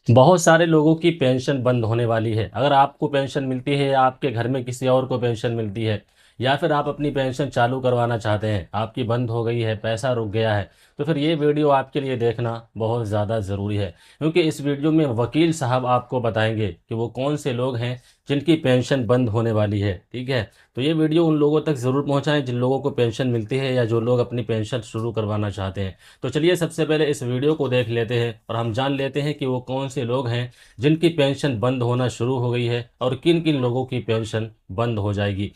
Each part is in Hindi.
बहुत सारे लोगों की पेंशन बंद होने वाली है। अगर आपको पेंशन मिलती है या आपके घर में किसी और को पेंशन मिलती है या फिर आप अपनी पेंशन चालू करवाना चाहते हैं, आपकी बंद हो गई है, पैसा रुक गया है, तो फिर ये वीडियो आपके लिए देखना बहुत ज़्यादा ज़रूरी है। क्योंकि इस वीडियो में वकील साहब आपको बताएंगे कि वो कौन से लोग हैं जिनकी पेंशन बंद होने वाली है। ठीक है, तो ये वीडियो उन लोगों तक ज़रूर पहुंचाएं जिन लोगों को पेंशन मिलती है या जो लोग अपनी पेंशन शुरू करवाना चाहते हैं। तो चलिए सबसे पहले इस वीडियो को देख लेते हैं और हम जान लेते हैं कि वो कौन से लोग हैं जिनकी पेंशन बंद होना शुरू हो गई है और किन किन लोगों की पेंशन बंद हो जाएगी।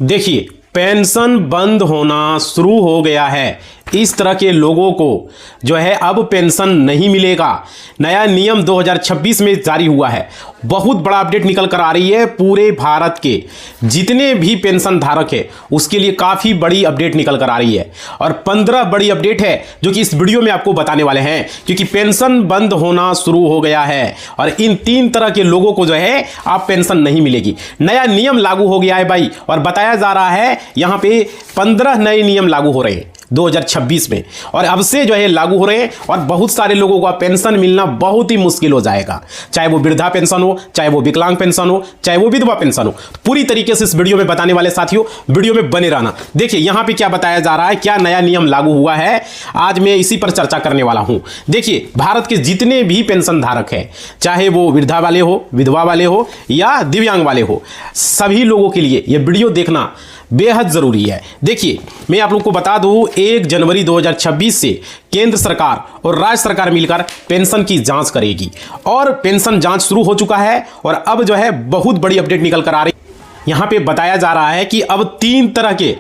देखिए, पेंशन बंद होना शुरू हो गया है। इस तरह के लोगों को जो है अब पेंशन नहीं मिलेगा। नया नियम 2026 में जारी हुआ है। बहुत बड़ा अपडेट निकल कर आ रही है। पूरे भारत के जितने भी पेंशन धारक है उसके लिए काफ़ी बड़ी अपडेट निकल कर आ रही है और 15 बड़ी अपडेट है जो कि इस वीडियो में आपको बताने वाले हैं। क्योंकि पेंशन बंद होना शुरू हो गया है और इन 3 तरह के लोगों को जो है अब पेंशन नहीं मिलेगी। नया नियम लागू हो गया है भाई, और बताया जा रहा है यहां पे 15 नए नियम लागू हो रहे हैं 2026 में, और अब से जो है लागू हो रहे हैं और बहुत सारे लोगों को पेंशन मिलना बहुत ही मुश्किल हो जाएगा। चाहे वो वृद्धा पेंशन हो, चाहे वो विकलांग पेंशन हो, चाहे वो विधवा पेंशन हो। पूरी तरीके से इस वीडियो में बताने वाले साथियों, वीडियो में बने रहना। देखिए यहां पे क्या बताया जा रहा है, क्या नया नियम लागू हुआ है, आज मैं इसी पर चर्चा करने वाला हूं। देखिए, भारत के जितने भी पेंशन धारक हैं, चाहे वो वृद्धा वाले हो, विधवा वाले हो या दिव्यांग वाले हो, सभी लोगों के लिए यह वीडियो देखना बेहद जरूरी है। देखिए, मैं आप लोग को बता दूं, 1 जनवरी 2026 से केंद्र सरकार और राज्य सरकार मिलकर पेंशन की जांच करेगी और पेंशन जांच शुरू हो चुका है। और अब जो है बहुत बड़ी अपडेट निकल कर आ रही है। यहां पे बताया जा रहा है कि अब 3 तरह के,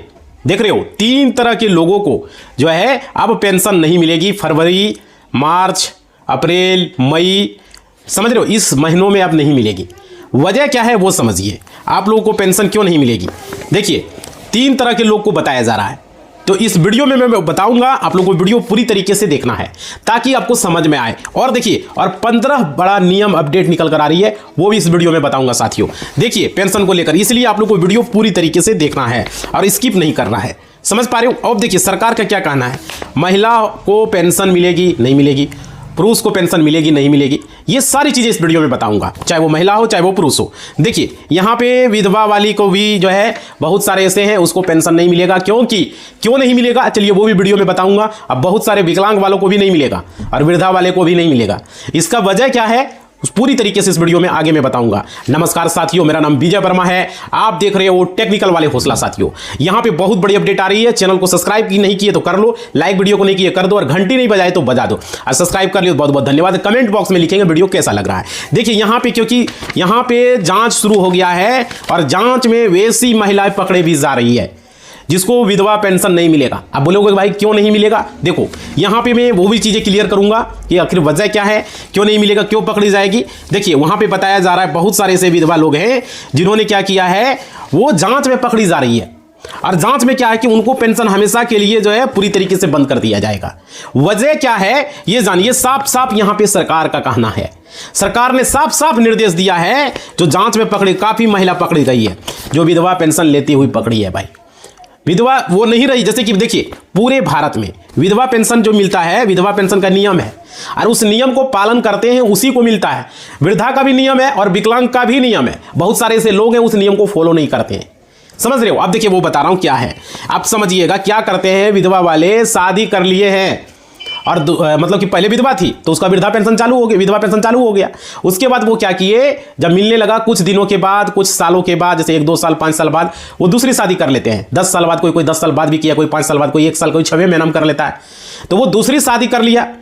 देख रहे हो, 3 तरह के लोगों को जो है अब पेंशन नहीं मिलेगी। फरवरी, मार्च, अप्रैल, मई, समझ रहे हो, इस महीनों में अब नहीं मिलेगी। वजह क्या है वो समझिए, आप लोगों को पेंशन क्यों नहीं मिलेगी। देखिए, 3 तरह के लोग को बताया जा रहा है, तो इस वीडियो में मैं बताऊंगा। आप लोगों को वीडियो पूरी तरीके से देखना है ताकि आपको समझ में आए। और देखिए, और 15 बड़ा नियम अपडेट निकल कर आ रही है, वो भी इस वीडियो में बताऊंगा साथियों। देखिए, पेंशन को लेकर, इसलिए आप लोग को वीडियो पूरी तरीके से देखना है और स्किप नहीं करना है। समझ पा रहे हो। अब देखिए सरकार का क्या कहना है, महिला को पेंशन मिलेगी नहीं मिलेगी, पुरुष को पेंशन मिलेगी नहीं मिलेगी, ये सारी चीजें इस वीडियो में बताऊंगा, चाहे वो महिला हो चाहे वो पुरुष हो। देखिए, यहां पे विधवा वाली को भी जो है बहुत सारे ऐसे हैं उसको पेंशन नहीं मिलेगा। क्यों नहीं मिलेगा, चलिए वो भी वीडियो में बताऊंगा। अब बहुत सारे विकलांग वालों को भी नहीं मिलेगा और वृद्धा वाले को भी नहीं मिलेगा। इसका वजह क्या है उस पूरी तरीके से इस वीडियो में आगे मैं बताऊंगा। नमस्कार साथियों, मेरा नाम विजय वर्मा है, आप देख रहे हो टेक्निकल वाले हौसला। साथियों, यहां पे बहुत बड़ी अपडेट आ रही है। चैनल को सब्सक्राइब की नहीं किए तो कर लो, लाइक वीडियो को नहीं किए कर दो, और घंटी नहीं बजाए तो बजा दो, और सब्सक्राइब कर लियो बहुत बहुत धन्यवाद। कमेंट बॉक्स में लिखेंगे वीडियो कैसा लग रहा है। देखिए यहां पे, क्योंकि यहां पे जांच शुरू हो गया है और जांच में वैसी महिलाएं पकड़े भी जा रही है जिसको विधवा पेंशन नहीं मिलेगा। अब बोलोगे भाई क्यों नहीं मिलेगा, देखो यहां पे मैं वो भी चीजें क्लियर करूंगा कि आखिर वजह क्या है, क्यों नहीं मिलेगा, क्यों पकड़ी जाएगी। देखिए वहां पे बताया जा रहा है बहुत सारे ऐसे विधवा लोग हैं जिन्होंने क्या किया है, वो जांच में पकड़ी जा रही है और जांच में क्या है कि उनको पेंशन हमेशा के लिए जो है पूरी तरीके से बंद कर दिया जाएगा। वजह क्या है ये जानिए। साफ साफ यहां पे सरकार का कहना है, सरकार ने साफ साफ निर्देश दिया है, जो जांच में पकड़ी, काफी महिला पकड़ी गई है जो विधवा पेंशन लेती हुई पकड़ी है भाई। विधवा वो नहीं रही, जैसे कि देखिए पूरे भारत में विधवा पेंशन जो मिलता है, विधवा पेंशन का नियम है और उस नियम को पालन करते हैं उसी को मिलता है। वृद्धा का भी नियम है और विकलांग का भी नियम है। बहुत सारे ऐसे लोग हैं उस नियम को फॉलो नहीं करते हैं, समझ रहे हो। अब देखिए वो बता रहा हूं क्या है, आप समझिएगा। क्या करते हैं विधवा वाले, शादी कर लिए हैं और मतलब कि पहले विधवा थी तो उसका वृद्धा पेंशन चालू हो गया, विधवा पेंशन चालू हो गया। उसके बाद वो क्या किए, जब मिलने लगा कुछ दिनों के बाद, कुछ सालों के बाद, जैसे 1-2 साल 5 साल बाद, वो दूसरी शादी कर लेते हैं। 10 साल बाद, कोई 10 साल बाद भी किया, कोई 5 साल बाद, कोई 1 साल, कोई 6वें महीना में कर लेता है, तो वो दूसरी शादी कर लिया।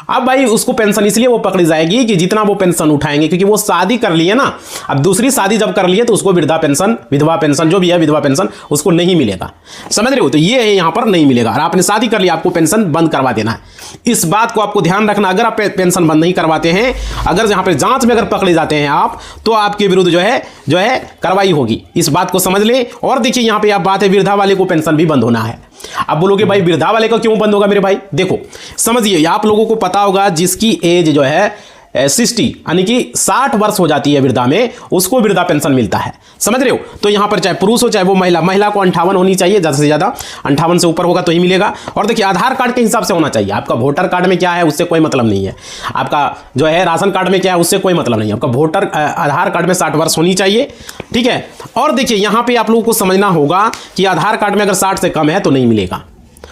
अब भाई उसको पेंशन इसलिए वो पकड़ी जाएगी कि जितना वो पेंशन उठाएंगे, क्योंकि वो शादी कर लिए ना। अब दूसरी शादी जब कर लिए तो उसको वृद्धा पेंशन, विधवा पेंशन जो भी है, विधवा पेंशन उसको नहीं मिलेगा, समझ रहे हो। तो ये है यहां पर नहीं मिलेगा। और आपने शादी कर लिया, आपको पेंशन बंद करवा देना है। इस बात को आपको ध्यान रखना। अगर आप पेंशन बंद नहीं करवाते हैं, अगर यहां पर जांच में अगर पकड़े जाते हैं आप, तो आपके विरुद्ध जो है कार्रवाई होगी। इस बात को समझ ले। और देखिए यहां पर आप बात है, वृद्धा वाले को पेंशन भी बंद होना है। अब बोलोगे भाई वृद्धा वाले का क्यों बंद होगा मेरे भाई, देखो समझिए, आप लोगों को पता होगा जिसकी एज जो है 60 यानी कि 60 वर्ष हो जाती है वृद्धा में, उसको वृद्धा पेंशन मिलता है। समझ रहे हो? तो यहाँ पर चाहे पुरुष हो चाहे वो महिला को 58 होनी चाहिए, ज़्यादा से ज़्यादा 58 से ऊपर होगा तो ही मिलेगा। और देखिए आधार कार्ड के हिसाब से होना चाहिए। आपका वोटर कार्ड में क्या है उससे कोई मतलब नहीं है, आपका जो है राशन कार्ड में क्या है उससे कोई मतलब नहीं है, आपका वोटर आधार कार्ड में 60 वर्ष होनी चाहिए। ठीक है। और देखिए यहाँ पे आप लोगों को समझना होगा कि आधार कार्ड में अगर 60 से कम है तो नहीं मिलेगा,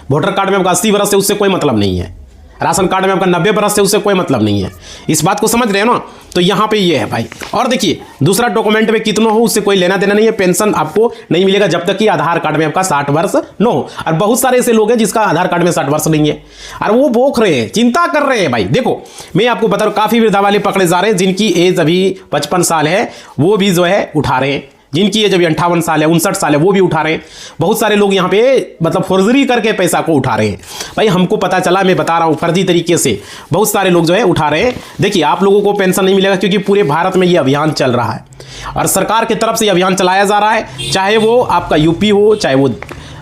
वोटर कार्ड में आपका 80 वर्ष से उससे कोई मतलब नहीं है, राशन कार्ड में आपका 90 वर्ष से उससे कोई मतलब नहीं है। इस बात को समझ रहे हो ना? तो यहाँ पे ये है भाई। और देखिए दूसरा डॉक्यूमेंट में कितना हो उससे कोई लेना देना नहीं है, पेंशन आपको नहीं मिलेगा जब तक कि आधार कार्ड में आपका 60 वर्ष न हो। और बहुत सारे ऐसे लोग हैं जिसका आधार कार्ड में 60 वर्ष नहीं है और वो भोग रहे हैं, चिंता कर रहे हैं। भाई देखो मैं आपको बता रहा हूँ, काफ़ी वृद्धा वाले पकड़े जा रहे हैं जिनकी एज अभी 55 साल है, वो भी जो है उठा रहे हैं। जिनकी एज अभी 58 साल है, 59 साल है, वो भी उठा रहे हैं। बहुत सारे लोग यहाँ पे मतलब फर्जरी करके पैसा को उठा रहे हैं। भाई हमको पता चला, मैं बता रहा हूँ, फर्जी तरीके से बहुत सारे लोग जो है उठा रहे हैं। देखिए आप लोगों को पेंशन नहीं मिलेगा क्योंकि पूरे भारत में ये अभियान चल रहा है और सरकार की तरफ से ये अभियान चलाया जा रहा है। चाहे वो आपका यूपी हो, चाहे वो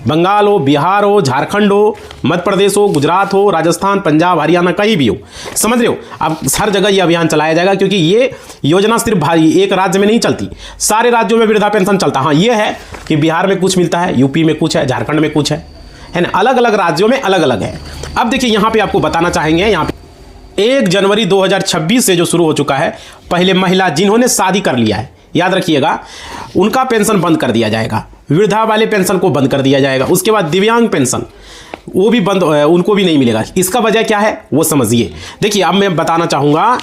बंगाल हो, बिहार हो, झारखंड हो, मध्य प्रदेश हो, गुजरात हो, राजस्थान, पंजाब, हरियाणा, कहीं भी हो, समझ रहे हो? अब हर जगह ये अभियान चलाया जाएगा क्योंकि ये योजना सिर्फ एक राज्य में नहीं चलती, सारे राज्यों में वृद्धा पेंशन चलता है। हाँ ये है कि बिहार में कुछ मिलता है, यूपी में कुछ है, झारखंड में कुछ है ना, अलग अलग राज्यों में अलग अलग है। अब देखिए यहाँ पे आपको बताना चाहेंगे, यहाँ पे 1 जनवरी 2026 से जो शुरू हो चुका है, पहले महिला जिन्होंने शादी कर लिया है, याद रखिएगा, उनका पेंशन बंद कर दिया जाएगा, वृद्धा वाले पेंशन को बंद कर दिया जाएगा। उसके बाद दिव्यांग पेंशन वो भी बंद, उनको भी नहीं मिलेगा। इसका वजह क्या है वो समझिए। देखिए अब मैं बताना चाहूँगा,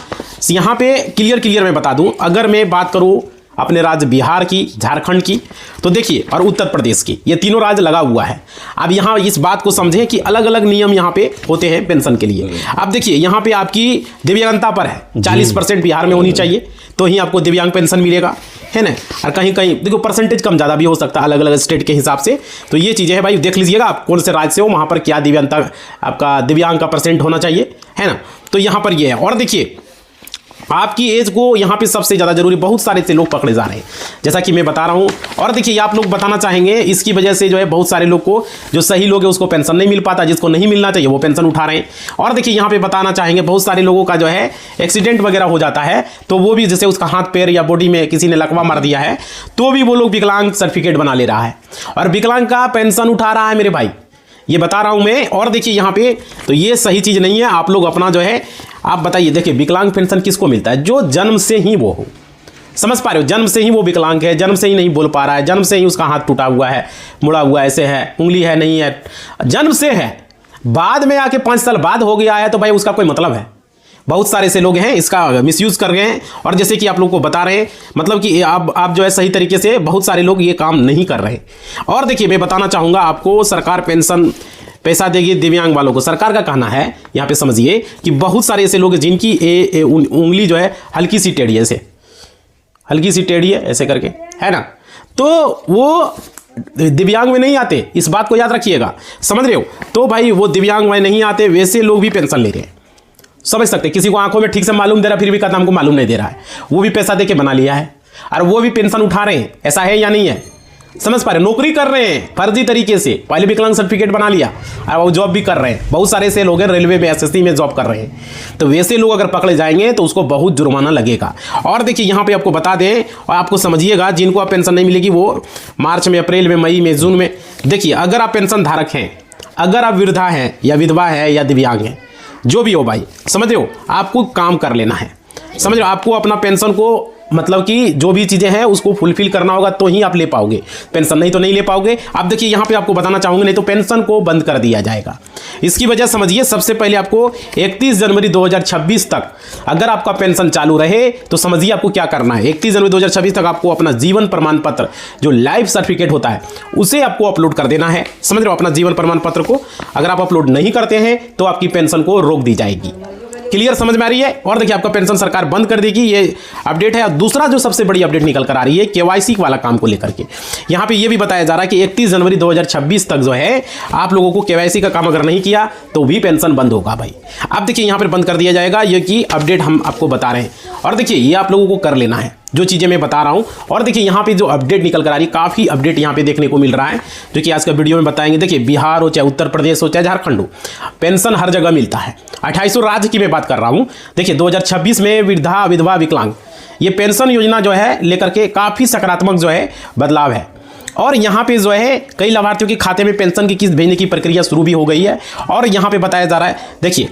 यहाँ पे क्लियर मैं बता दूँ, अगर मैं बात करूँ अपने राज्य बिहार की, झारखंड की, तो देखिए, और उत्तर प्रदेश की, ये तीनों राज्य लगा हुआ है। अब यहाँ इस बात को समझें कि अलग अलग नियम यहाँ पे होते हैं पेंशन के लिए। अब देखिए यहाँ पे आपकी दिव्यांगता पर है, 40% बिहार में होनी चाहिए तो ही आपको दिव्यांग पेंशन मिलेगा, है ना। और कहीं कहीं देखो परसेंटेज कम ज़्यादा भी हो सकता है अलग अलग स्टेट के हिसाब से। तो ये चीज़ें हैं भाई, देख लीजिएगा आप कौन से राज्य से हो, वहाँ पर क्या दिव्यांगता आपका दिव्यांग का परसेंट होना चाहिए, है ना। तो यहाँ पर ये है। और देखिए आपकी एज को यहाँ पे सबसे ज़्यादा जरूरी, बहुत सारे से लोग पकड़े जा रहे हैं जैसा कि मैं बता रहा हूँ। और देखिए आप लोग बताना चाहेंगे, इसकी वजह से जो है बहुत सारे लोग को, जो सही लोग हैं उसको पेंशन नहीं मिल पाता, जिसको नहीं मिलना चाहिए वो पेंशन उठा रहे हैं। और देखिए यहाँ पे बताना चाहेंगे, बहुत सारे लोगों का जो है एक्सीडेंट वगैरह हो जाता है तो वो भी, जैसे उसका हाथ पैर या बॉडी में किसी ने लकवा मार दिया है तो भी वो लोग विकलांग सर्टिफिकेट बना ले रहा है और विकलांग का पेंशन उठा रहा है मेरे भाई, ये बता रहा हूं मैं। और देखिए यहाँ पे तो ये सही चीज़ नहीं है। आप लोग अपना जो है आप बताइए, देखिए विकलांग पेंशन किसको मिलता है? जो जन्म से ही वो हो, समझ पा रहे हो, जन्म से ही वो विकलांग है, जन्म से ही नहीं बोल पा रहा है, जन्म से ही उसका हाथ टूटा हुआ है, मुड़ा हुआ ऐसे है, उंगली है नहीं है, जन्म से है, बाद में आके 5 साल बाद हो गया है तो भाई उसका कोई मतलब है? बहुत सारे ऐसे लोग हैं इसका मिसयूज़ कर रहे हैं। और जैसे कि आप लोग को बता रहे हैं, मतलब कि आप जो है सही तरीके से, बहुत सारे लोग ये काम नहीं कर रहे। और देखिए मैं बताना चाहूँगा आपको, सरकार पेंशन पैसा देगी दिव्यांग वालों को। सरकार का कहना है, यहाँ पे समझिए, कि बहुत सारे ऐसे लोग जिनकी उंगली जो है हल्की सी टेढ़ी है, ऐसे हल्की सी टेढ़ी है ऐसे करके, है ना, तो वो दिव्यांग में नहीं आते। इस बात को याद रखिएगा, समझ रहे हो? तो भाई वो दिव्यांग में नहीं आते, वैसे लोग भी पेंशन ले रहे हैं, समझ सकते। किसी को आंखों में ठीक से मालूम दे रहा फिर भी कहता हमको मालूम नहीं दे रहा है, वो भी पैसा देके बना लिया है और वो भी पेंशन उठा रहे हैं। ऐसा है या नहीं है? समझ पा रहे? नौकरी कर रहे हैं फर्जी तरीके से, पहले विकलांग सर्टिफिकेट बना लिया और वो जॉब भी कर रहे हैं। बहुत सारे ऐसे लोग हैं रेलवे में, एसएससी में जॉब कर रहे हैं। तो वैसे लोग अगर पकड़े जाएंगे तो उसको बहुत जुर्माना लगेगा। और देखिए यहाँ पे आपको बता दें, और आपको समझिएगा, जिनको आप पेंशन नहीं मिलेगी वो मार्च में, अप्रैल में, मई में, जून में। देखिए अगर आप पेंशन धारक हैं, अगर आप वृद्धा हैं या विधवा है या दिव्यांग है, जो भी हो भाई, समझ रहे हो, आपको काम कर लेना है। समझ रहे हो, आपको अपना पेंशन को, मतलब कि जो भी चीज़ें हैं उसको फुलफिल करना होगा तो ही आप ले पाओगे पेंशन, नहीं तो नहीं ले पाओगे। अब देखिए यहाँ पे आपको बताना चाहूँगा, नहीं तो पेंशन को बंद कर दिया जाएगा। इसकी वजह समझिए, सबसे पहले आपको 31 जनवरी 2026 तक अगर आपका पेंशन चालू रहे तो समझिए आपको क्या करना है। 31 जनवरी 2026 तक आपको अपना जीवन प्रमाण पत्र, जो लाइफ सर्टिफिकेट होता है, उसे आपको अपलोड कर देना है। समझ रहे हो, अपना जीवन प्रमाण पत्र को अगर आप अपलोड नहीं करते हैं तो आपकी पेंशन को रोक दी जाएगी। क्लियर समझ में आ रही है? और देखिए आपका पेंशन सरकार बंद कर देगी, ये अपडेट है। और दूसरा जो सबसे बड़ी अपडेट निकल कर आ रही है केवाईसी वाला काम को लेकर के, यहाँ पे ये भी बताया जा रहा है कि 31 जनवरी 2026 तक जो है आप लोगों को केवाईसी का काम अगर नहीं किया तो भी पेंशन बंद होगा भाई। अब देखिए यहाँ पर बंद कर दिया जाएगा, ये की अपडेट हम आपको बता रहे हैं। और देखिए ये आप लोगों को कर लेना है जो चीज़ें मैं बता रहा हूँ। और देखिए यहाँ पे जो अपडेट निकल कर आ रही है, काफ़ी अपडेट यहाँ पे देखने को मिल रहा है, जो कि आज का वीडियो में बताएंगे। देखिए बिहार हो चाहे उत्तर प्रदेश हो चाहे झारखंड हो, पेंशन हर जगह मिलता है। 2800 राज्य की मैं बात कर रहा हूं। देखिए 2026 में वृद्धा विधवा विकलांग ये पेंशन योजना जो है लेकर के काफ़ी सकारात्मक जो है बदलाव है। और यहाँ पे जो है कई लाभार्थियों के खाते में पेंशन की किस्त भेजने की प्रक्रिया शुरू भी हो गई है। और यहाँ पे बताया जा रहा है, देखिए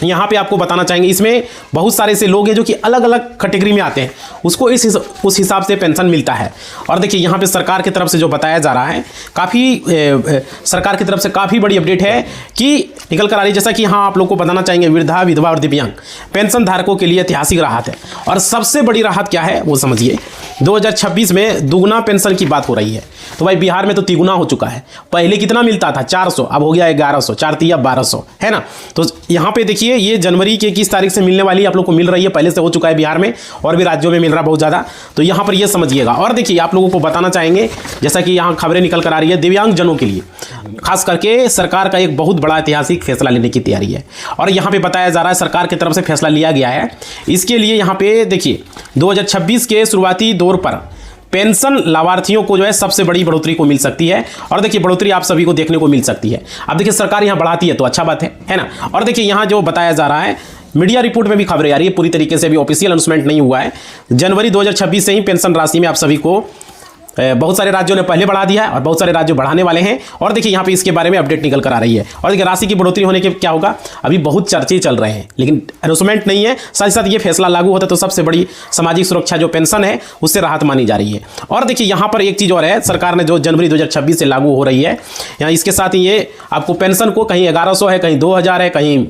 यहाँ पे आपको बताना चाहेंगे, इसमें बहुत सारे ऐसे लोग हैं जो कि अलग अलग कैटेगरी में आते हैं, उसको उस हिसाब से पेंशन मिलता है। और देखिए यहाँ पे सरकार की तरफ से जो बताया जा रहा है, काफ़ी सरकार की तरफ से काफ़ी बड़ी अपडेट है कि निकल कर आ रही है। जैसा कि यहाँ आप लोग को बताना चाहेंगे, वृद्धा विधवा और दिव्यांग पेंशन धारकों के लिए ऐतिहासिक राहत है। और सबसे बड़ी राहत क्या है वो समझिए, 2026 में दुगुना पेंशन की बात हो रही है। तो भाई बिहार में तो तिगुना हो चुका है। पहले कितना मिलता था? 400, अब हो गया 1100, 4 तिया 1200, है ना। तो यहाँ पे देखिए ये जनवरी की 21 तारीख से मिलने वाली आप लोग को मिल रही है, पहले से हो चुका है बिहार में, और भी राज्यों में मिल रहा बहुत ज़्यादा। तो यहाँ पर ये समझिएगा। और देखिए आप लोगों को बताना चाहेंगे, जैसा कि यहाँ खबरें निकल कर आ रही है, दिव्यांग जनों के लिए खास करके सरकार का एक बहुत बड़ा ऐतिहासिक फैसला लेने की तैयारी है। और यहाँ पे बताया जा रहा है सरकार की तरफ से फैसला लिया गया है। इसके लिए यहाँ पे देखिए 2026 के शुरुआती दौर पर पेंशन लाभार्थियों को जो है सबसे बड़ी बढ़ोतरी को मिल सकती है। और देखिए बढ़ोतरी आप सभी को देखने को मिल सकती है। अब देखिए सरकार यहाँ बढ़ाती है तो अच्छा बात है ना। और देखिए यहाँ जो बताया जा रहा है, मीडिया रिपोर्ट में भी खबरें आ रही है, पूरी तरीके से अभी ऑफिशियल अनाउंसमेंट नहीं हुआ है। जनवरी 2026 से ही पेंशन राशि में आप सभी को बहुत सारे राज्यों ने पहले बढ़ा दिया है और बहुत सारे राज्य बढ़ाने वाले हैं। और देखिए यहाँ पे इसके बारे में अपडेट निकल कर आ रही है। और देखिए राशि की बढ़ोतरी होने के क्या होगा, अभी बहुत चर्चे चल रहे हैं, लेकिन अनाउंसमेंट नहीं है। साथ ही साथ ये फैसला लागू होता है तो सबसे बड़ी सामाजिक सुरक्षा जो पेंशन है उससे राहत मानी जा रही है। और देखिए यहाँ पर एक चीज़ और है, सरकार ने जो जनवरी 2026 से लागू हो रही है, यहाँ इसके साथ ही ये आपको पेंशन को कहीं 1100 है, कहीं 2000 है, कहीं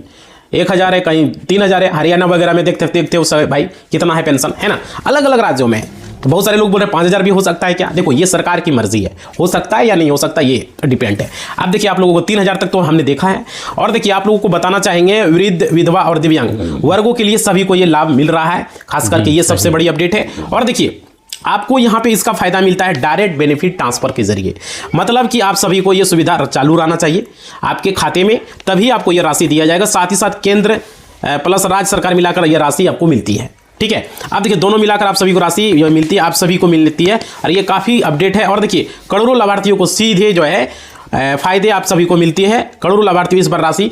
1000 है, कहीं 3000 है। हरियाणा वगैरह में देखते हो सब भाई कितना है पेंशन, है ना, अलग अलग राज्यों में। तो बहुत सारे लोग बोल रहे हैं 5000 भी हो सकता है क्या। देखो ये सरकार की मर्जी है, हो सकता है या नहीं हो सकता, ये डिपेंड है। अब देखिए आप लोगों को 3000 तक तो हमने देखा है। और देखिए आप लोगों को बताना चाहेंगे, वृद्ध विधवा और दिव्यांग वर्गों के लिए सभी को ये लाभ मिल रहा है, खास करके ये सबसे बड़ी अपडेट है। और देखिए आपको यहाँ पे इसका फायदा मिलता है डायरेक्ट बेनिफिट ट्रांसफर के जरिए, मतलब कि आप सभी को ये सुविधा चालू रहना चाहिए आपके खाते में, तभी आपको ये राशि दिया जाएगा। साथ ही साथ केंद्र प्लस राज्य सरकार मिलाकर ये राशि आपको मिलती है, ठीक है। अब देखिए दोनों मिलाकर आप सभी को राशि मिलती है, आप सभी को मिलती है। और ये काफ़ी अपडेट है। और देखिए करोड़ों लाभार्थियों को सीधे जो है फायदे आप सभी को मिलती है। करोड़ों लाभार्थियों इस बार राशि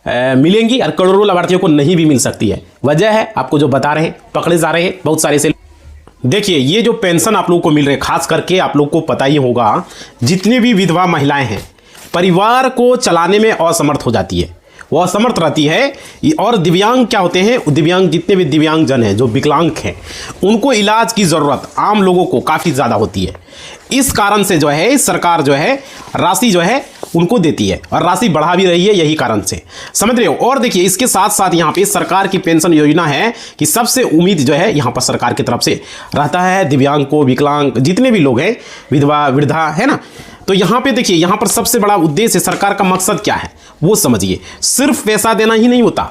मिलेंगी और करोड़ों लाभार्थियों को नहीं भी मिल सकती है। वजह है आपको जो बता रहे हैं, पकड़े जा रहे हैं बहुत सारे से। देखिए ये जो पेंशन आप लोगों को मिल रहे, खास करके आप लोग को पता ही होगा, जितनी भी विधवा महिलाएं हैं परिवार को चलाने में असमर्थ हो जाती है, वो असमर्थ रहती है। और दिव्यांग क्या होते हैं, दिव्यांग जितने भी दिव्यांग जन हैं जो विकलांग हैं, उनको इलाज की ज़रूरत आम लोगों को काफ़ी ज़्यादा होती है। इस कारण से जो है सरकार जो है राशि जो है उनको देती है, और राशि बढ़ा भी रही है यही कारण से, समझ रहे हो। और देखिए इसके साथ साथ यहाँ पे सरकार की पेंशन योजना है कि सबसे उम्मीद जो है यहाँ पर सरकार की तरफ से रहता है दिव्यांग को, विकलांग जितने भी लोग हैं, विधवा वृद्धा, है ना। तो यहाँ पे देखिए यहाँ पर सबसे बड़ा उद्देश्य सरकार का मकसद क्या है वो समझिए। सिर्फ पैसा देना ही नहीं होता,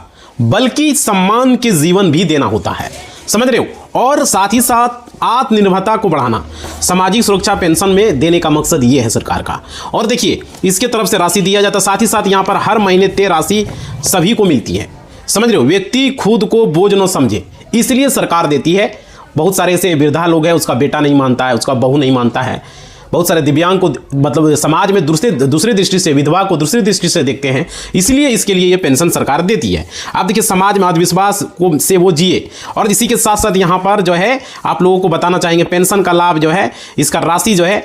बल्कि सम्मान के जीवन भी देना होता है, समझ रहे हो। और साथ ही साथ आत्मनिर्भरता को बढ़ाना, सामाजिक सुरक्षा पेंशन में देने का मकसद ये है सरकार का। और देखिए इसके तरफ से राशि दिया जाता है। साथ ही साथ यहाँ पर हर महीने तय राशि सभी को मिलती है, समझ रहे हो। व्यक्ति खुद को बोझ न समझे इसलिए सरकार देती है। बहुत सारे ऐसे वृद्धा लोग हैं, उसका बेटा नहीं मानता है, उसका बहू नहीं मानता है। बहुत सारे दिव्यांग को मतलब समाज में दूसरे दृष्टि से, विधवा को दूसरी दृष्टि से देखते हैं, इसलिए इसके लिए ये पेंशन सरकार देती है। आप देखिए समाज में आत्मविश्वास को से वो जिए। और इसी के साथ साथ यहाँ पर जो है आप लोगों को बताना चाहेंगे, पेंशन का लाभ जो है, इसका राशि जो है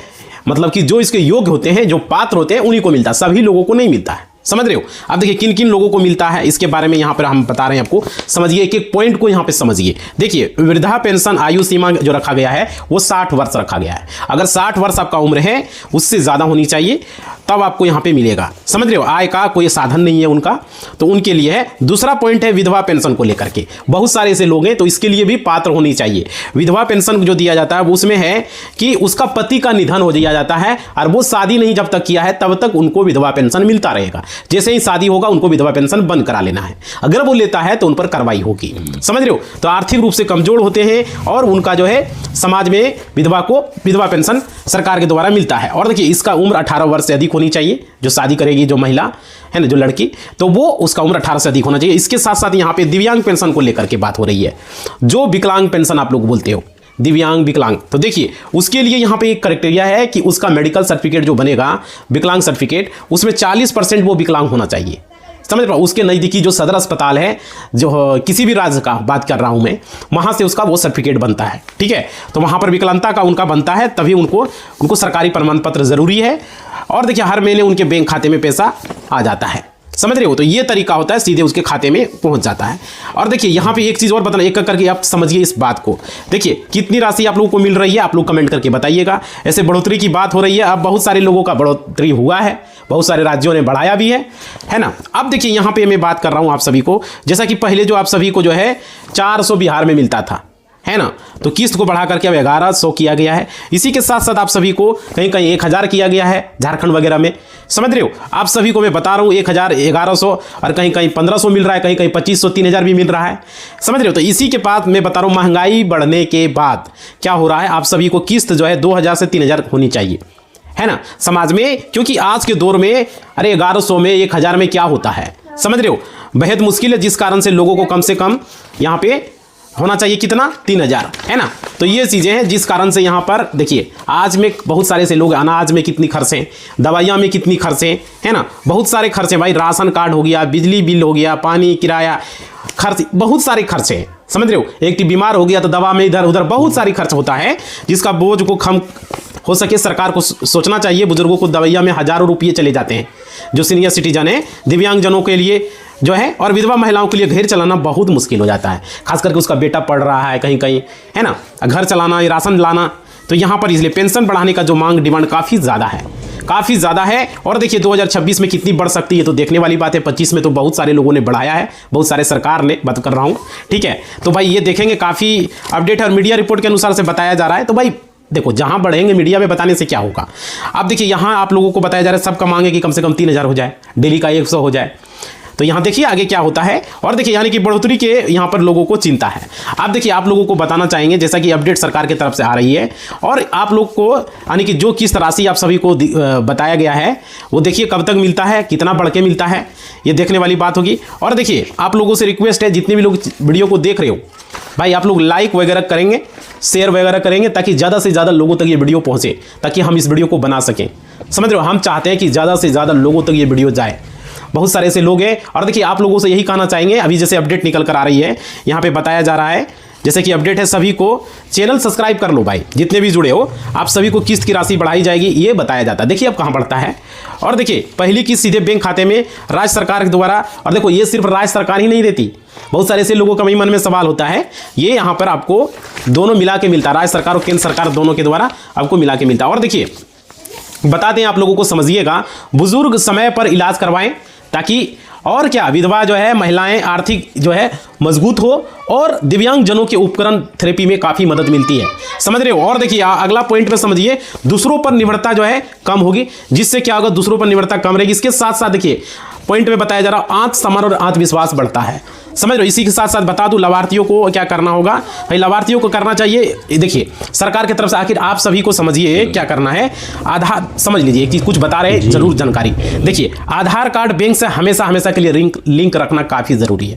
मतलब कि जो इसके योग्य होते हैं, जो पात्र होते हैं, उन्हीं को मिलता है, सभी लोगों को नहीं मिलता है, समझ रहे हो। अब देखिए किन किन लोगों को मिलता है इसके बारे में यहाँ पर हम बता रहे हैं आपको, समझिए एक एक पॉइंट को यहाँ पे समझिए। देखिए वृद्धा पेंशन आयु सीमा जो रखा गया है वो 60 वर्ष रखा गया है। अगर 60 वर्ष आपका उम्र है, उससे ज़्यादा होनी चाहिए, तब आपको यहाँ पे मिलेगा, समझ रहे हो। आय का कोई साधन नहीं है उनका, तो उनके लिए है। दूसरा पॉइंट है विधवा पेंशन को लेकर के, बहुत सारे ऐसे लोग हैं तो इसके लिए भी पात्र होनी चाहिए। विधवा पेंशन जो दिया जाता है वो उसमें है कि उसका पति का निधन हो दिया जाता है और वो शादी नहीं जब तक किया है तब तक उनको विधवा पेंशन मिलता रहेगा। जैसे ही शादी होगा उनको विधवा पेंशन बंद करा लेना है, अगर वो लेता है तो उन पर कार्रवाई होगी, समझ रहे हो। तो आर्थिक रूप से कमजोर होते हैं और उनका जो है समाज में विधवा को विधवा पेंशन सरकार के द्वारा मिलता है। और देखिए इसका उम्र 18 वर्ष से अधिक होनी चाहिए, जो शादी करेगी जो महिला है ना, जो लड़की, तो वो उसका उम्र 18 से अधिक होना चाहिए। इसके साथ साथ यहाँ पे दिव्यांग पेंशन को लेकर के बात हो रही है, जो विकलांग पेंशन आप लोग बोलते हो, दिव्यांग विकलांग, तो देखिए उसके लिए यहाँ पे एक क्राइटेरिया है कि उसका मेडिकल सर्टिफिकेट जो बनेगा, विकलांग सर्टिफिकेट, उसमें 40% वो विकलांग होना चाहिए, समझ रहे हो, उसके नज़दीकी जो सदर अस्पताल है, जो किसी भी राज्य का बात कर रहा हूं मैं, वहां से उसका वो सर्टिफिकेट बनता है। ठीक है, तो वहां पर विकलांगता का उनका बनता है, तभी उनको सरकारी प्रमाण पत्र जरूरी है। और देखिए हर महीने उनके बैंक खाते में पैसा आ जाता है, समझ रहे हो। तो ये तरीका होता है, सीधे उसके खाते में पहुंच जाता है। और देखिए यहाँ पे एक चीज़ और बताना, एक करके आप समझिए इस बात को। देखिए कितनी राशि आप लोगों को मिल रही है, आप लोग कमेंट करके बताइएगा। ऐसे बढ़ोतरी की बात हो रही है, अब बहुत सारे लोगों का बढ़ोतरी हुआ है, बहुत सारे राज्यों ने बढ़ाया भी है ना। अब देखिए यहाँ पे मैं बात कर रहा हूँ आप सभी को, जैसा कि पहले जो आप सभी को जो है 400 बिहार में मिलता था, है ना, तो किस्त को बढ़ा करके अब 1100 किया गया है। इसी के साथ साथ आप सभी को कहीं कहीं 1000 किया गया है झारखंड वगैरह में, समझ रहे हो। आप सभी को मैं बता रहा हूँ 1000, 1100 और कहीं कहीं 1500 मिल रहा है, कहीं कहीं 2500, 3000 भी मिल रहा है, समझ रहे हो। तो इसी के बाद मैं बता रहा हूँ महंगाई बढ़ने के बाद क्या हो रहा है, आप सभी को किस्त जो है 2000 से 3000 होनी चाहिए, है ना, समाज में। क्योंकि आज के दौर में अरे 1100 में 1000 में क्या होता है, समझ रहे हो, बेहद मुश्किल है। जिस कारण से लोगों को कम से कम यहाँ पे होना चाहिए कितना, 3000, है ना। तो ये चीज़ें हैं जिस कारण से यहाँ पर देखिए आज में बहुत सारे से लोग, अनाज में कितनी खर्चें, दवाइयाँ में कितनी खर्चें, है ना, बहुत सारे खर्चे भाई, राशन कार्ड हो गया, बिजली बिल हो गया, पानी किराया खर्च, बहुत सारे खर्चे हैं, समझ रहे हो। एक बीमार हो गया तो दवा में इधर उधर बहुत सारी खर्च होता है, जिसका बोझ को कम हो सके सरकार को सोचना चाहिए। बुजुर्गों को दवाइयाँ में हज़ारों रुपये चले जाते हैं, जो सीनियर सिटीजन है, दिव्यांगजनों के लिए जो है, और विधवा महिलाओं के लिए घर चलाना बहुत मुश्किल हो जाता है, खास करके उसका बेटा पढ़ रहा है कहीं कहीं, है ना, घर चलाना, राशन लाना। तो यहाँ पर इसलिए पेंशन बढ़ाने का जो मांग, डिमांड काफ़ी ज़्यादा है, काफ़ी ज़्यादा है। और देखिए 2026 में कितनी बढ़ सकती है तो देखने वाली बात है। 25 में तो बहुत सारे लोगों ने बढ़ाया है, बहुत सारे सरकार ने, बात कर रहा हूँ, ठीक है। तो भाई ये देखेंगे, काफ़ी अपडेट और मीडिया रिपोर्ट के अनुसार से बताया जा रहा है। तो भाई देखो जहां बढ़ेंगे मीडिया में बताने से क्या होगा। अब देखिए यहां आप लोगों को बताया जा रहा है, सबका मांगे कि कम से कम 3000 हो जाए, डेली का 100 हो जाए। तो यहाँ देखिए आगे क्या होता है। और देखिए यानी कि बढ़ोतरी के यहाँ पर लोगों को चिंता है। अब देखिए आप लोगों को बताना चाहेंगे, जैसा कि अपडेट सरकार की तरफ से आ रही है, और आप लोग को यानी कि जो किस्त राशि आप सभी को बताया गया है, वो देखिए कब तक मिलता है, कितना बढ़ के मिलता है, ये देखने वाली बात होगी। और देखिए आप लोगों से रिक्वेस्ट है, जितने भी लोग वीडियो को देख रहे हो भाई, आप लोग लाइक वगैरह करेंगे, शेयर वगैरह करेंगे, ताकि ज़्यादा से ज़्यादा लोगों तक ये वीडियो पहुँचे, ताकि हम इस वीडियो को बना सकें, समझ रहे हो। हम चाहते हैं कि ज़्यादा से ज़्यादा लोगों तक ये वीडियो जाए, बहुत सारे ऐसे लोग हैं। और देखिए आप लोगों से यही कहना चाहेंगे, अभी जैसे अपडेट निकल कर आ रही है, यहाँ पे बताया जा रहा है, जैसे कि अपडेट है, सभी को चैनल सब्सक्राइब कर लो भाई, जितने भी जुड़े हो, आप सभी को किस्त की राशि बढ़ाई जाएगी, ये बताया जाता है। देखिए अब कहाँ बढ़ता है। और देखिए पहली किस्त सीधे बैंक खाते में राज्य सरकार के द्वारा, और देखो ये सिर्फ राज्य सरकार ही नहीं देती, बहुत सारे ऐसे लोगों का मन में सवाल होता है, ये यहाँ पर आपको दोनों मिला के मिलता है, राज्य सरकार और केंद्र सरकार दोनों के द्वारा आपको मिला के मिलता है। और देखिए बता दें आप लोगों को, समझिएगा, बुजुर्ग समय पर इलाज करवाएं, ताकि और क्या विधवा जो है, महिलाएं आर्थिक जो है मजबूत हो, और दिव्यांग जनों के उपकरण थेरेपी में काफ़ी मदद मिलती है, समझ रहे हो। और देखिए अगला पॉइंट में समझिए, दूसरों पर निर्भरता जो है कम होगी, जिससे क्या होगा, दूसरों पर निर्भरता कम रहेगी। इसके साथ साथ देखिए पॉइंट में बताया जा रहा, आत्मसम्मान और आत्मविश्वास बढ़ता है, समझ रहे हो। इसी के साथ साथ बता दूं, लाभार्थियों को क्या करना होगा भाई, लाभार्थियों को करना चाहिए, देखिए सरकार की तरफ से, आखिर आप सभी को समझिए क्या करना है। आधार, समझ लीजिए एक चीज कुछ बता रहे हैं, जरूर जानकारी। देखिए आधार कार्ड बैंक से हमेशा हमेशा के लिए लिंक रखना काफ़ी ज़रूरी है।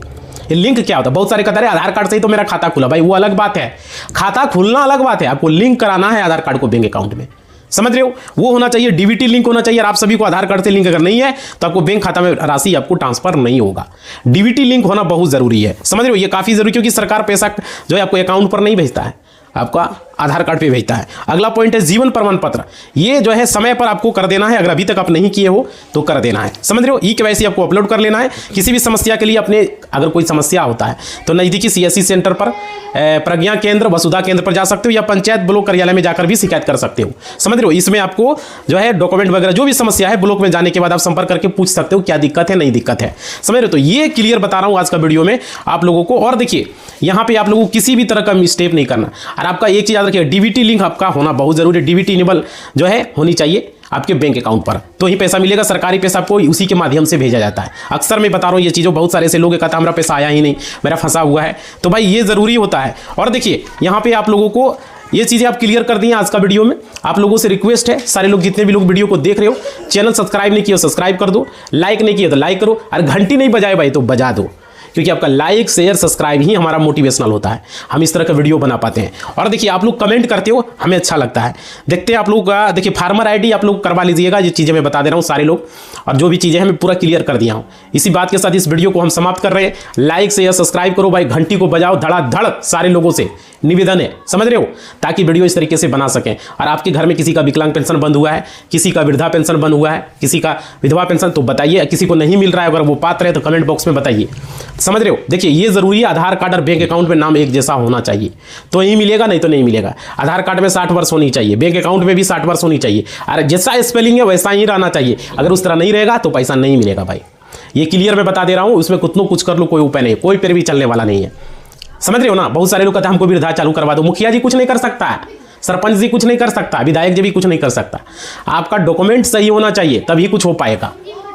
ये लिंक क्या होता है, बहुत सारे कहते हैं आधार कार्ड से ही तो मेरा खाता खुला, भाई वो अलग बात है, खाता खुलना अलग बात है, आपको लिंक कराना है आधार कार्ड को बैंक अकाउंट में, समझ रहे हो। वो होना चाहिए, डीबीटी लिंक होना चाहिए। आप सभी को आधार कार्ड से लिंक अगर नहीं है तो आपको बैंक खाता में राशि आपको ट्रांसफर नहीं होगा। डीबीटी लिंक होना बहुत जरूरी है, समझ रहे हो, ये काफी जरूरी, क्योंकि सरकार पैसा जो है आपको अकाउंट पर नहीं भेजता है, आपका आधार कार्ड पे भेजता है। अगला पॉइंट है जीवन प्रमाण पत्र, ये जो है समय पर आपको कर देना है, अगर अभी तक आप नहीं किए हो तो कर देना है, समझ रहे हो। ई-केवाईसी आपको अपलोड कर लेना है। किसी भी समस्या के लिए अपने, अगर कोई समस्या होता है तो नज़दीकी सीएससी सेंटर पर, प्रज्ञा केंद्र, वसुधा केंद्र पर जा सकते हो, या पंचायत ब्लॉक कार्यालय में जाकर भी शिकायत कर सकते हो, समझ रहे हो। इसमें आपको जो है डॉक्यूमेंट वगैरह जो भी समस्या है, ब्लॉक में जाने के बाद आप संपर्क करके पूछ सकते हो क्या दिक्कत है, नहीं दिक्कत है, समझ रहे हो। तो ये क्लियर बता रहा हूँ आज का वीडियो में आप लोगों को। और देखिए यहाँ पे आप लोगों को किसी भी तरह का मिस्टेक नहीं करना, और आपका एक चीज़ याद रखिए, डीबीटी लिंक आपका होना बहुत जरूरी है। डीबीटी इनेबल जो है होनी चाहिए आपके बैंक अकाउंट पर, तो ही पैसा मिलेगा। सरकारी पैसा आपको उसी के माध्यम से भेजा जाता है। अक्सर मैं बता रहा हूँ ये चीज़ों, बहुत सारे ऐसे लोग कहते हैं हमारा पैसा आया ही नहीं, मेरा फंसा हुआ है, तो भाई ये ज़रूरी होता है। और देखिए यहाँ पे आप लोगों को ये चीज़ें आप क्लियर कर दी हैं आज का वीडियो में। आप लोगों से रिक्वेस्ट है, सारे लोग जितने भी लोग वीडियो को देख रहे हो, चैनल सब्सक्राइब नहीं किया सब्सक्राइब कर दो, लाइक नहीं किया तो लाइक करो, और घंटी नहीं बजाए भाई तो बजा दो, क्योंकि आपका लाइक शेयर सब्सक्राइब ही हमारा मोटिवेशनल होता है, हम इस तरह का वीडियो बना पाते हैं। और देखिए आप लोग कमेंट करते हो, हमें अच्छा लगता है। देखते हैं आप लोग का, देखिए फार्मर आईडी आप लोग करवा लीजिएगा, ये चीज़ें मैं बता दे रहा हूँ सारे लोग, और जो भी चीज़ें हैं मैं पूरा क्लियर कर दिया हूँ। इसी बात के साथ इस वीडियो को हम समाप्त कर रहे हैं। लाइक शेयर सब्सक्राइब करो भाई, घंटी को बजाओ धड़ाधड़, सारे लोगों से निवेदन है, समझ रहे हो, ताकि वीडियो इस तरीके से बना सकें। और आपके घर में किसी का विकलांग पेंशन बंद हुआ है, किसी का वृद्धा पेंशन बंद हुआ है, किसी का विधवा पेंशन, तो बताइए। किसी को नहीं मिल रहा है, अगर वो पात्र है तो कमेंट बॉक्स में बताइए, समझ रहे हो। देखिए ये जरूरी है, आधार कार्ड और बैंक अकाउंट में नाम एक जैसा होना चाहिए तो ही मिलेगा, नहीं तो नहीं मिलेगा। आधार कार्ड में 60 वर्ष होनी चाहिए, बैंक अकाउंट में भी 60 वर्ष होनी चाहिए, और जैसा स्पेलिंग है वैसा ही रहना चाहिए। अगर उस तरह नहीं रहेगा तो पैसा नहीं मिलेगा भाई, ये क्लियर मैं बता दे रहा हूं। उसमें कितनों कुछ कर लो, कोई उपाय नहीं, कोई पैर भी चलने वाला नहीं है, समझ रहे हो ना। बहुत सारे लोग कहते हैं हमको वृद्धा चालू करवा दो, मुखिया जी कुछ नहीं कर सकता है, सरपंच जी कुछ नहीं कर सकता, विधायक जी भी कुछ नहीं कर सकता। आपका डॉक्यूमेंट सही होना चाहिए तभी कुछ हो पाएगा,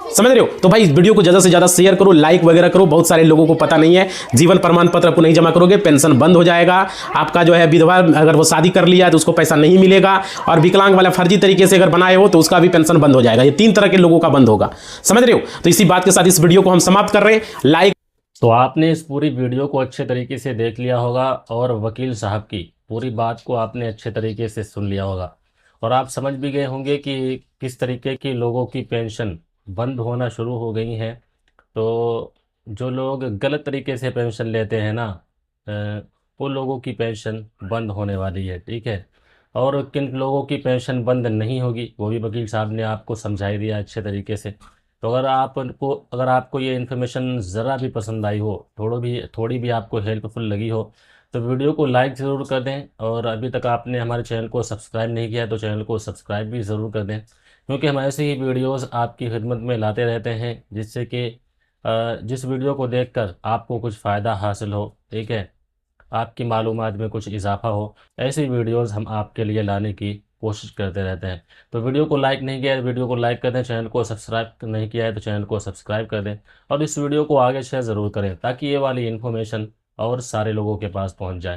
समझ रहे हो। तो भाई इस वीडियो को ज़्यादा से ज़्यादा शेयर करो, लाइक वगैरह करो। बहुत सारे लोगों को पता नहीं है, जीवन प्रमाण पत्र आपको नहीं जमा करोगे पेंशन बंद हो जाएगा। आपका जो है विधवा अगर वो शादी कर लिया तो उसको पैसा नहीं मिलेगा, और विकलांग वाला फर्जी तरीके से अगर बनाए हो तो उसका भी पेंशन बंद हो जाएगा। ये 3 तरह के लोगों का बंद होगा, समझ रहे हो। तो इसी बात के साथ इस वीडियो को हम समाप्त कर रहे हैं। लाइक तो आपने इस पूरी वीडियो को अच्छे तरीके से देख लिया होगा, और वकील साहब की पूरी बात को आपने अच्छे तरीके से सुन लिया होगा, और आप समझ भी गए होंगे कि किस तरीके की लोगों की पेंशन बंद होना शुरू हो गई है। तो जो लोग गलत तरीके से पेंशन लेते हैं ना, वो लोगों की पेंशन बंद होने वाली है, ठीक है। और किन लोगों की पेंशन बंद नहीं होगी वो भी वकील साहब ने आपको समझा ही दिया अच्छे तरीके से। तो अगर आपको ये इन्फॉर्मेशन ज़रा भी पसंद आई हो, थोड़ी भी आपको हेल्पफुल लगी हो, तो वीडियो को लाइक ज़रूर कर दें। और अभी तक आपने हमारे चैनल को सब्सक्राइब नहीं किया है तो चैनल को सब्सक्राइब भी ज़रूर कर दें, क्योंकि हम ऐसे ही वीडियोस आपकी खिदमत में लाते रहते हैं, जिससे कि जिस वीडियो को देखकर आपको कुछ फ़ायदा हासिल हो, ठीक है, आपकी मालूमात में कुछ इजाफा हो। ऐसी वीडियोस हम आपके लिए लाने की कोशिश करते रहते हैं। तो वीडियो को लाइक नहीं किया है, वीडियो को लाइक कर दें। चैनल को सब्सक्राइब नहीं किया है तो चैनल को सब्सक्राइब कर दें, और इस वीडियो को आगे शेयर ज़रूर करें, ताकि ये वाली इन्फॉर्मेशन और सारे लोगों के पास पहुंच जाए।